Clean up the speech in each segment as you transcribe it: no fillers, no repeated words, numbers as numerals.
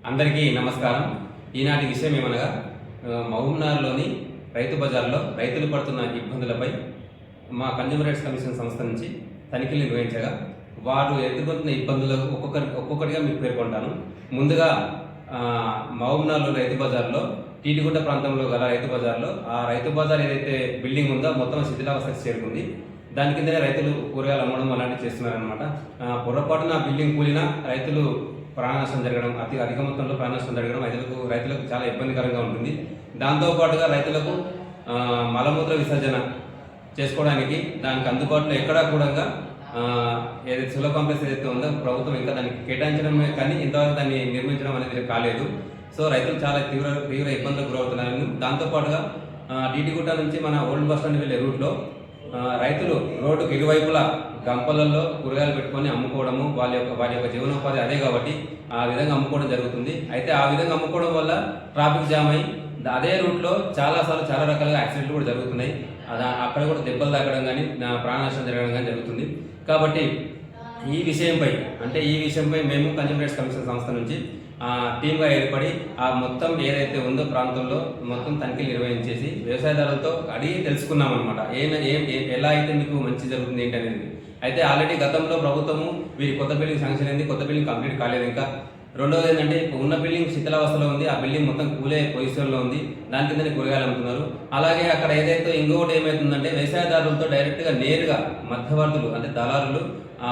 అందరికీ నమస్కారం. ఈనాటి విషయం ఏమనగా మహబూబ్నగర్లోని రైతు బజార్లో రైతులు పడుతున్న ఇబ్బందులపై మా కన్జ్యూమర్ రైట్స్ కమిషన్ సంస్థ నుంచి తనిఖీలు నిర్వహించగా వారు ఎదుర్కొంటున్న ఇబ్బందులకు ఒక్కొక్కటిగా మీకు పేర్కొంటాను. ముందుగా మహబూబ్నగర్లో రైతు బజార్లో టీటిగుడ్డ ప్రాంతంలో గల రైతు బజార్లో ఆ రైతు బజార్ ఏదైతే బిల్డింగ్ ఉందో మొత్తం శిథిలావస్థకు చేరుకుంది. దాని కిందనే రైతులు కూరగాయలు అమ్మడం అలాంటివి చేస్తున్నారనమాట. పొరపాటున బిల్డింగ్ కూలిన రైతులు ప్రాణ నష్టం జరగడం, అధిక మొత్తంలో ప్రాణ నష్టం జరగడం రైతులకు చాలా ఇబ్బందికరంగా ఉంటుంది. దాంతోపాటుగా రైతులకు మలమూత్ర విసర్జన చేసుకోవడానికి దానికి అందుబాటులో ఎక్కడా కూడా ఏదైతే సులభ కాంప్లెక్స్ ఏదైతే ఉందో ప్రభుత్వం ఇంకా దానికి కేటాయించడమే కానీ ఇంతవరకు దాన్ని నిర్మించడం అనేది కాలేదు. సో రైతులు చాలా తీవ్ర ఇబ్బందులకు గురవుతున్నారు. దాంతోపాటుగా టీటీగుట్ట నుంచి మన ఓల్డ్ బస్ స్టాండ్ వెళ్ళే రూట్లో రైతులు రోడ్డుకు ఇరువైపులా గంపలలో కూరగాయలు పెట్టుకొని అమ్ముకోవడము వారి యొక్క జీవనోపాధి అదే కాబట్టి ఆ విధంగా అమ్ముకోవడం జరుగుతుంది. అయితే ఆ విధంగా అమ్ముకోవడం వల్ల ట్రాఫిక్ జామ్ అయి అదే రూట్లో చాలా రకాలుగా యాక్సిడెంట్లు కూడా జరుగుతున్నాయి. అక్కడ కూడా దెబ్బలు తాగడం కానీ ప్రాణ నష్టం జరగడం కానీ జరుగుతుంది. కాబట్టి ఈ విషయంపై మేము కన్జ్యూమర్ రైట్స్ కమిషన్ సంస్థ నుంచి టీమ్గా ఏర్పడి ఆ మొత్తం ఏదైతే ఉందో ప్రాంతంలో మొత్తం తనిఖీలు నిర్వహించేసి వ్యవసాయదారులతో అడిగి తెలుసుకున్నాం అనమాట. ఎలా అయితే మీకు మంచి జరుగుతుంది ఏంటనేది. అయితే ఆల్రెడీ గతంలో ప్రభుత్వము వీరి కొత్త బిల్డింగ్ శాంక్షన్ అయింది, కొత్త బిల్డింగ్ కంప్లీట్ కాలేదు ఇంకా. రెండవది ఏంటంటే ఉన్న బిల్డింగ్ శిథిలావస్థలో ఉంది, ఆ బిల్డింగ్ మొత్తం కూలే పొజిషన్లో ఉంది, దాని కిందనే కూరగాయలు అమ్ముతున్నారు. అలాగే అక్కడ ఏదైతే ఇంకొకటి ఏమవుతుందంటే వ్యవసాయదారులతో డైరెక్ట్గా నేరుగా మధ్యవర్తులు అంటే దళారులు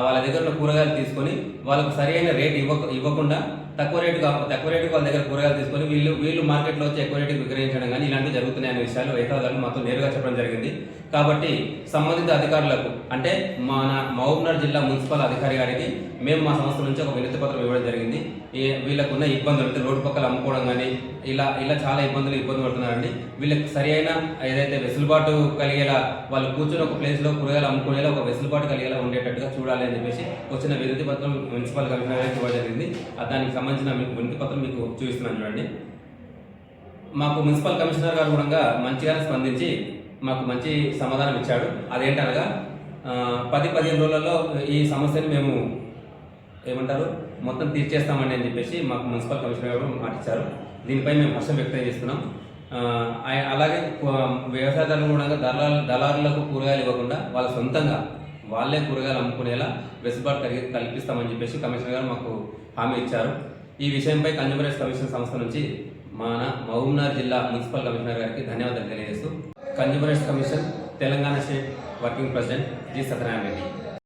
వాళ్ళ దగ్గర ఉన్న కూరగాయలు తీసుకొని వాళ్ళకు సరైన రేట్ ఇవ్వకుండా తక్కువ రేటుకు వాళ్ళ దగ్గర కూరగాయలు తీసుకొని వీళ్ళు మార్కెట్లో వచ్చి ఎక్కువ రేటుకు విక్రయించడం కానీ ఇలాంటివి జరుగుతున్నాయి అనే విషయాలు రైతుదారులు మాతో నేరుగా చెప్పడం జరిగింది. కాబట్టి సంబంధిత అధికారులకు అంటే మన మహబూబ్నగర్ జిల్లా మున్సిపల్ అధికారి గారికి మేము మా సంస్థ నుంచి ఒక వినతి పత్రం ఇవ్వడం జరిగింది. వీళ్ళకున్న ఇబ్బందులు అంటే రోడ్డు పక్కల అమ్ముకోవడం కానీ ఇలా చాలా ఇబ్బంది పడుతున్నారండి. వీళ్ళకి సరి అయిన ఏదైతే వెసులుబాటు కలిగేలా వాళ్ళు కూర్చొని ఒక ప్లేస్లో కూరగాయలు అమ్ముకునేలా ఒక వెసులుబాటు కలిగేలా ఉండేటట్టుగా చూడాలి అని చెప్పేసి వచ్చిన వినతి పత్రం మున్సిపల్ కమిషనర్ గారికి ఇవ్వడం జరిగింది. దానికి సంబంధించిన మీకు వినతి పత్రం మీకు చూపిస్తున్నాను చూడండి. మాకు మున్సిపల్ కమిషనర్ గారు కూడా మంచిగానే స్పందించి మాకు మంచి సమాధానం ఇచ్చాడు. అదేంటనగా 10-15 రోజులలో ఈ సమస్యను మేము మొత్తం తీర్చేస్తామని అని చెప్పేసి మాకు మున్సిపల్ కమిషనర్ గారు మాటిచ్చారు. దీనిపై మేము హర్షం వ్యక్తం చేస్తున్నాం. అలాగే వ్యవసాయదారులు కూడా దళారులకు కూరగాయలు ఇవ్వకుండా వాళ్ళ సొంతంగా వాళ్ళే కూరగాయలు అమ్ముకునేలా వెసులుబాటు కల్పిస్తామని చెప్పేసి కమిషనర్ గారు మాకు హామీ ఇచ్చారు. ఈ విషయంపై కన్జ్యూమర్ రైట్స్ కమిషన్ సంస్థ నుంచి మన మహబూబ్నగర్ జిల్లా మున్సిపల్ కమిషనర్ గారికి ధన్యవాదాలు తెలియజేస్తూ consumer rights commission Telangana state working president G Satyanarayana Reddy.